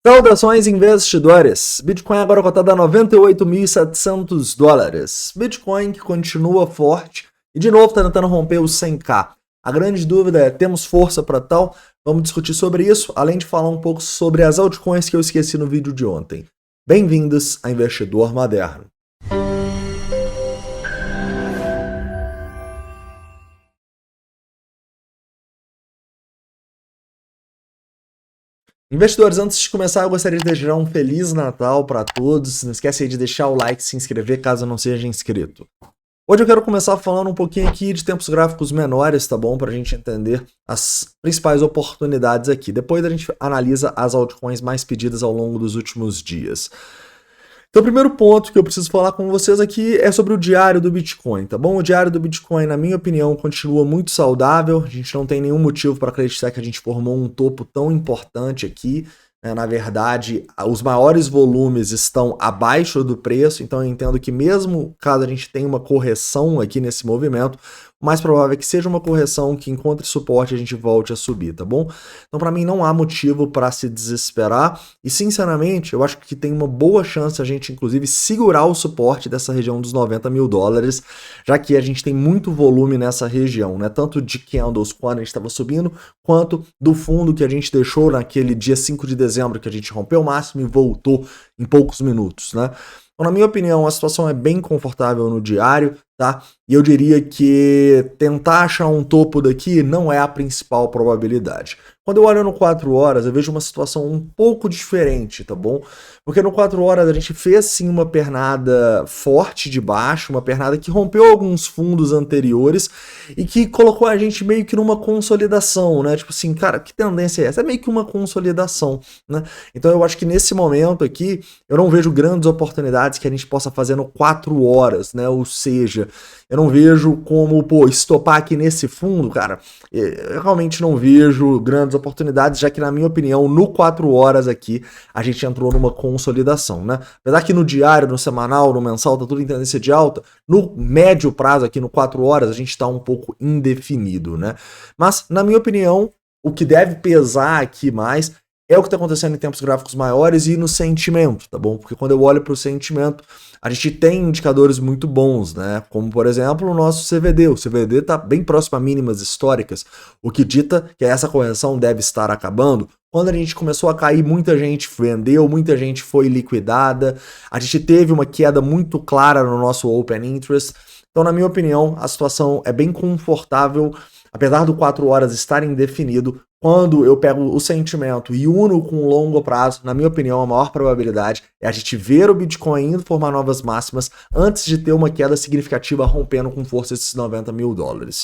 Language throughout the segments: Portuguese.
Saudações, investidores! Bitcoin agora cotado a $98.700. Bitcoin que continua forte e de novo está tentando romper os 100k. A grande dúvida é, temos força para tal? Vamos discutir sobre isso, além de falar um pouco sobre as altcoins que eu esqueci no vídeo de ontem. Bem-vindos a Investidor Moderno. Investidores, antes de começar, eu gostaria de desejar um Feliz Natal para todos. Não esquece aí de deixar o like e se inscrever caso não seja inscrito. Hoje eu quero começar falando um pouquinho aqui de tempos gráficos menores, tá bom? Para a gente entender as principais oportunidades aqui. Depois a gente analisa as altcoins mais pedidas ao longo dos últimos dias. Então, o primeiro ponto que eu preciso falar com vocês aqui é sobre o diário do Bitcoin, tá bom? O diário do Bitcoin, na minha opinião, continua muito saudável. A gente não tem nenhum motivo para acreditar que a gente formou um topo tão importante aqui. Na verdade, os maiores volumes estão abaixo do preço, então eu entendo que mesmo caso a gente tenha uma correção aqui nesse movimento, o mais provável é que seja uma correção que encontre suporte e a gente volte a subir, tá bom? Então, para mim, não há motivo para se desesperar e, sinceramente, eu acho que tem uma boa chance a gente, inclusive, segurar o suporte dessa região dos $90 mil, já que a gente tem muito volume nessa região, né? Tanto de candles quando a gente estava subindo, quanto do fundo que a gente deixou naquele dia 5 de dezembro que a gente rompeu o máximo e voltou em poucos minutos, né? Então, na minha opinião, a situação é bem confortável no diário, tá? E eu diria que tentar achar um topo daqui não é a principal probabilidade. Quando eu olho no 4 horas, eu vejo uma situação um pouco diferente, tá bom? Porque no 4 horas a gente fez sim uma pernada forte de baixo, uma pernada que rompeu alguns fundos anteriores e que colocou a gente meio que numa consolidação, né? Tipo assim, cara, que tendência é essa? É meio que uma consolidação, né? Então eu acho que nesse momento aqui, eu não vejo grandes oportunidades que a gente possa fazer no 4 horas, né? Ou seja, eu não vejo como, pô, estopar aqui nesse fundo, cara, eu realmente não vejo grandes oportunidades, já que, na minha opinião, no 4 horas aqui, a gente entrou numa consolidação, né? Apesar que no diário, no semanal, no mensal, tá tudo em tendência de alta, no médio prazo aqui, no 4 horas, a gente tá um pouco indefinido, né? Mas, na minha opinião, o que deve pesar aqui mais é o que está acontecendo em tempos gráficos maiores e no sentimento, tá bom? Porque quando eu olho para o sentimento, a gente tem indicadores muito bons, né? Como, por exemplo, o nosso CVD. O CVD está bem próximo a mínimas históricas, o que dita que essa correção deve estar acabando. Quando a gente começou a cair, muita gente vendeu, muita gente foi liquidada, a gente teve uma queda muito clara no nosso Open Interest. Então, na minha opinião, a situação é bem confortável, apesar do 4 horas estar indefinido. Quando eu pego o sentimento e uno com o longo prazo, na minha opinião, a maior probabilidade é a gente ver o Bitcoin indo formar novas máximas antes de ter uma queda significativa rompendo com força esses $90 mil,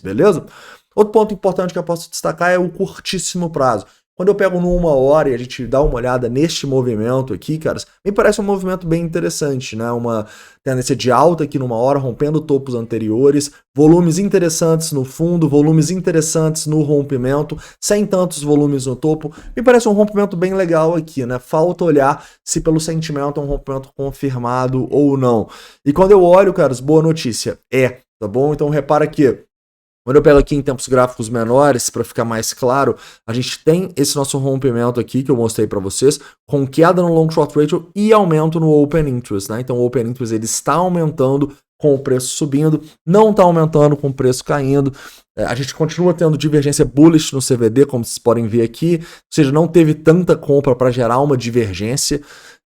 beleza? Outro ponto importante que eu posso destacar é o curtíssimo prazo. Quando eu pego no 1 hora e a gente dá uma olhada neste movimento aqui, caras, me parece um movimento bem interessante, né? Uma tendência de alta aqui numa hora, rompendo topos anteriores, volumes interessantes no fundo, volumes interessantes no rompimento, sem tantos volumes no topo. Me parece um rompimento bem legal aqui, né? Falta olhar se pelo sentimento é um rompimento confirmado ou não. E quando eu olho, caras, boa notícia, tá bom? Então repara que quando eu pego aqui em tempos gráficos menores, para ficar mais claro, a gente tem esse nosso rompimento aqui que eu mostrei para vocês, com queda no long short ratio e aumento no open interest, né? Então o open interest ele está aumentando com o preço subindo, não está aumentando com o preço caindo. A gente continua tendo divergência bullish no CVD, como vocês podem ver aqui, ou seja, não teve tanta compra para gerar uma divergência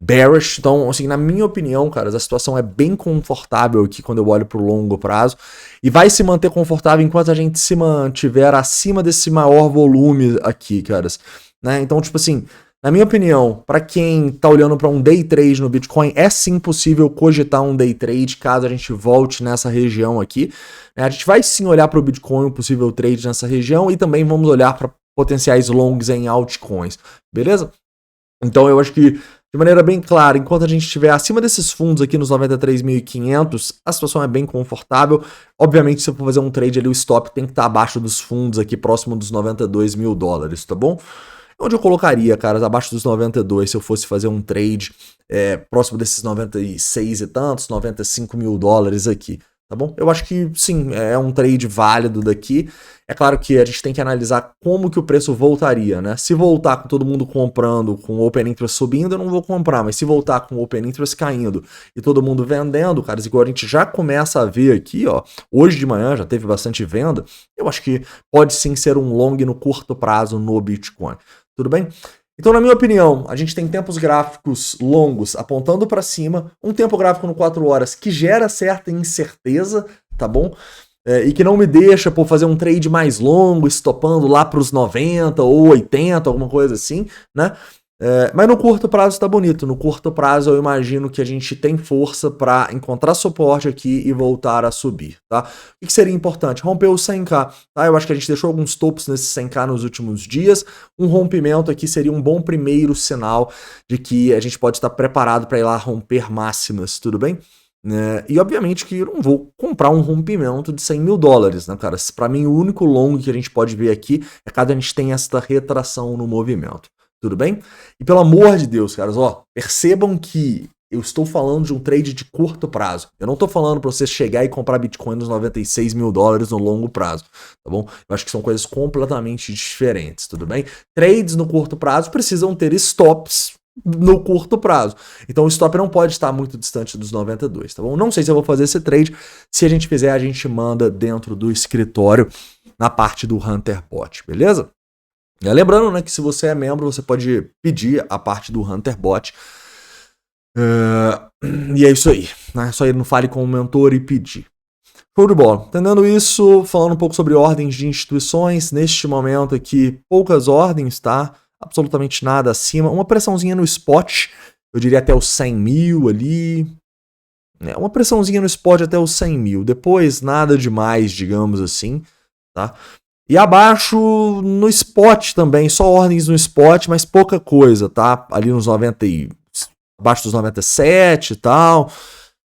bearish. Então, assim, na minha opinião, cara, a situação é bem confortável aqui quando eu olho para o longo prazo e vai se manter confortável enquanto a gente se mantiver acima desse maior volume aqui, caras, né? Então, tipo assim, na minha opinião, para quem tá olhando para um day trade no Bitcoin, é sim possível cogitar um day trade caso a gente volte nessa região aqui. A gente vai sim olhar para o Bitcoin, um possível trade nessa região, e também vamos olhar para potenciais longs em altcoins, beleza? Então eu acho que, de maneira bem clara, enquanto a gente estiver acima desses fundos aqui nos 93.500, a situação é bem confortável. Obviamente, se eu for fazer um trade ali, o stop tem que estar abaixo dos fundos aqui, próximo dos $92 mil, tá bom? Onde eu colocaria, caras, abaixo dos 92, se eu fosse fazer um trade próximo desses 96 e tantos, $95 mil aqui. tá bom? Eu acho que sim, é um trade válido daqui. É claro que a gente tem que analisar como que o preço voltaria, né? Se voltar com todo mundo comprando, com o Open Interest subindo, eu não vou comprar, mas se voltar com o Open Interest caindo e todo mundo vendendo, cara, igual a gente já começa a ver aqui, ó, hoje de manhã já teve bastante venda, eu acho que pode sim ser um long no curto prazo no Bitcoin. Tudo bem? Então, na minha opinião, a gente tem tempos gráficos longos apontando para cima, um tempo gráfico no 4 horas que gera certa incerteza, tá bom? E que não me deixa fazer um trade mais longo, estopando lá para os 90 ou 80, alguma coisa assim, né? Mas no curto prazo tá bonito. No curto prazo eu imagino que a gente tem força para encontrar suporte aqui e voltar a subir, tá? O que seria importante? Romper o 100k, tá? Eu acho que a gente deixou alguns topos nesse 100k nos últimos dias. Um rompimento aqui seria um bom primeiro sinal de que a gente pode estar preparado para ir lá romper máximas, tudo bem? E obviamente que eu não vou comprar um rompimento de 100 mil dólares, né, cara? Para mim, o único long que a gente pode ver aqui é caso a gente tenha esta retração no movimento. Tudo bem? E pelo amor de Deus, caras, ó, percebam que eu estou falando de um trade de curto prazo. Eu não estou falando para você chegar e comprar Bitcoin nos 96 mil dólares no longo prazo, tá bom? Eu acho que são coisas completamente diferentes, tudo bem? Trades no curto prazo precisam ter stops no curto prazo. Então o stop não pode estar muito distante dos 92, tá bom? Não sei se eu vou fazer esse trade. Se a gente fizer, a gente manda dentro do escritório na parte do Hunter Bot, beleza? Lembrando, né, que se você é membro, você pode pedir a parte do Hunter Bot. E é isso aí, né? É só ir no Fale com o Mentor e pedir. Show de bola. Entendendo isso, falando um pouco sobre ordens de instituições, neste momento aqui, poucas ordens, tá? Absolutamente nada acima. Uma pressãozinha no spot, eu diria até os 100 mil ali. Uma pressãozinha no spot até os 100 mil. Depois, nada demais, digamos assim, tá? E abaixo no spot também, só ordens no spot, mas pouca coisa, tá? Ali nos 90 e... abaixo dos 97 e tal.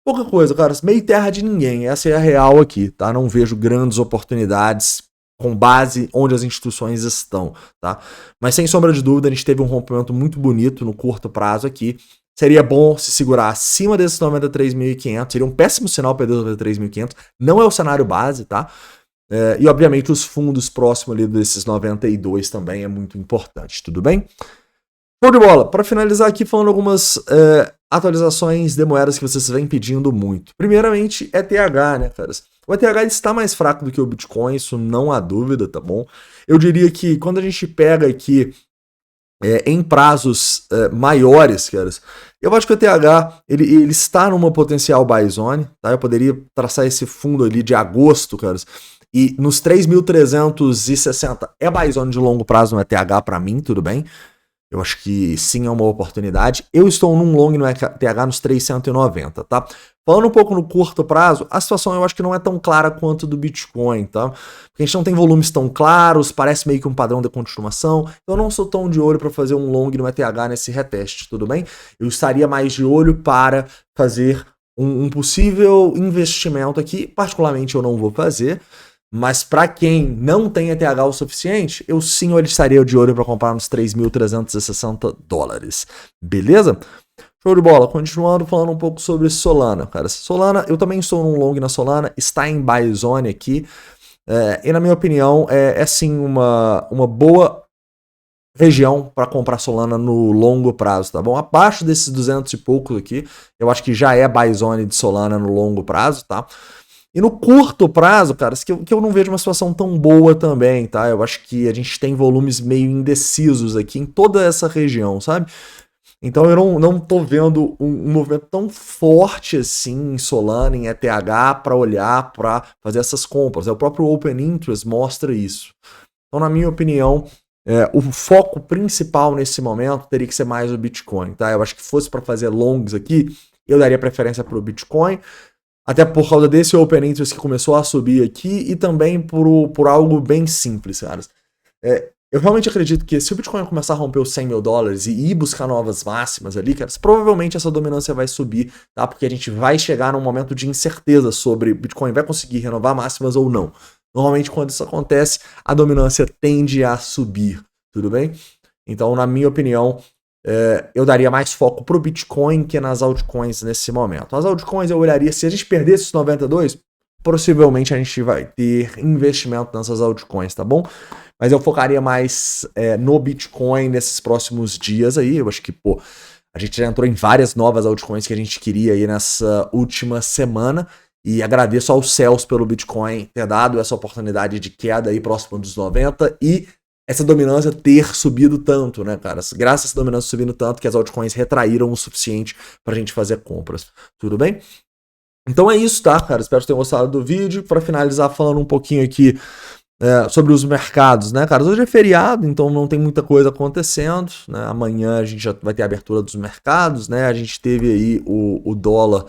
Pouca coisa, cara. Meio terra de ninguém. Essa é a real aqui, tá? Não vejo grandes oportunidades com base onde as instituições estão, tá? Mas sem sombra de dúvida, a gente teve um rompimento muito bonito no curto prazo aqui. Seria bom se segurar acima desses 93.500. Seria um péssimo sinal perder os 93.500. Não é o cenário base, tá? E obviamente os fundos próximos ali desses 92 também é muito importante, tudo bem? Show de bola! Para finalizar aqui falando algumas atualizações de moedas que vocês vêm pedindo muito. Primeiramente, ETH, né, caras? O ETH está mais fraco do que o Bitcoin, isso não há dúvida, tá bom? Eu diria que quando a gente pega aqui em prazos maiores, caras, eu acho que o ETH ele está numa potencial buy zone, tá? Eu poderia traçar esse fundo ali de agosto, caras, e nos 3.360 é buy zone de longo prazo no ETH para mim, tudo bem? Eu acho que sim é uma oportunidade. Eu estou num long no ETH nos 390, tá? Falando um pouco no curto prazo, a situação eu acho que não é tão clara quanto do Bitcoin, tá? Porque a gente não tem volumes tão claros, parece meio que um padrão de continuação. Então eu não sou tão de olho para fazer um long no ETH nesse reteste, tudo bem? Eu estaria mais de olho para fazer um possível investimento aqui. Particularmente eu não vou fazer. Mas para quem não tem ETH o suficiente, eu sim estaria de olho para comprar nos 3.360 dólares. Beleza? Show de bola. Continuando falando um pouco sobre Solana, cara. Solana, eu também estou num long na Solana, está em buy zone aqui. E na minha opinião, é sim uma boa região para comprar Solana no longo prazo, tá bom? Abaixo desses 200 e poucos aqui, eu acho que já é buy zone de Solana no longo prazo, tá? E no curto prazo, cara, que eu não vejo uma situação tão boa também, tá? Eu acho que a gente tem volumes meio indecisos aqui em toda essa região, sabe? Então eu não tô vendo um movimento tão forte assim em Solana, em ETH, para olhar, para fazer essas compras. O próprio Open Interest mostra isso. Então, na minha opinião, o foco principal nesse momento teria que ser mais o Bitcoin, tá? Eu acho que fosse para fazer longs aqui, eu daria preferência para o Bitcoin. Até por causa desse Open Interest que começou a subir aqui e também por algo bem simples, caras. Eu realmente acredito que se o Bitcoin começar a romper os 100 mil dólares e ir buscar novas máximas ali, caras, provavelmente essa dominância vai subir, tá? Porque a gente vai chegar num momento de incerteza sobre o Bitcoin vai conseguir renovar máximas ou não. Normalmente quando isso acontece, a dominância tende a subir, tudo bem? Então, na minha opinião, eu daria mais foco pro Bitcoin que nas altcoins nesse momento. As altcoins eu olharia, se a gente perdesse os 92, possivelmente a gente vai ter investimento nessas altcoins, tá bom? Mas eu focaria mais no Bitcoin nesses próximos dias aí. Eu acho que, pô, a gente já entrou em várias novas altcoins que a gente queria aí nessa última semana. E agradeço aos céus pelo Bitcoin ter dado essa oportunidade de queda aí próximo dos 90 e essa dominância ter subido tanto, né, cara? Graças a essa dominância subindo tanto que as altcoins retraíram o suficiente pra gente fazer compras. Tudo bem? Então é isso, tá, cara? Espero que tenham gostado do vídeo. Para finalizar, falando um pouquinho aqui sobre os mercados, né, cara? Hoje é feriado, então não tem muita coisa acontecendo, né? Amanhã a gente já vai ter a abertura dos mercados, né? A gente teve aí o dólar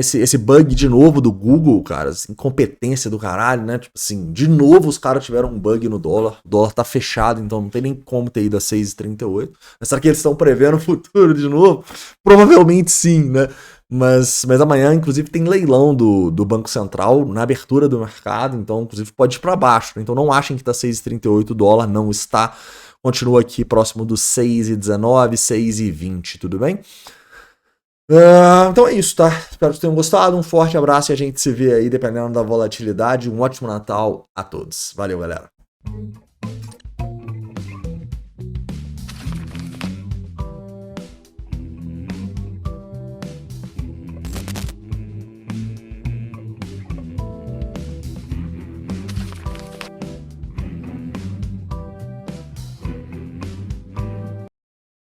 esse bug de novo do Google, cara, incompetência do caralho, né? Tipo assim, de novo os caras tiveram um bug no dólar, o dólar tá fechado, então não tem nem como ter ido a 6,38. Mas será que eles estão prevendo o futuro de novo? Provavelmente sim, né? Mas amanhã, inclusive, tem leilão do Banco Central na abertura do mercado, então, inclusive, pode ir para baixo. Né? Então, não achem que está 6,38 o dólar, não está. Continua aqui próximo dos 6,19, 6,20, tudo bem? Então é isso, tá? Espero que tenham gostado. Um forte abraço e a gente se vê aí, dependendo da volatilidade. Um ótimo Natal a todos. Valeu, galera.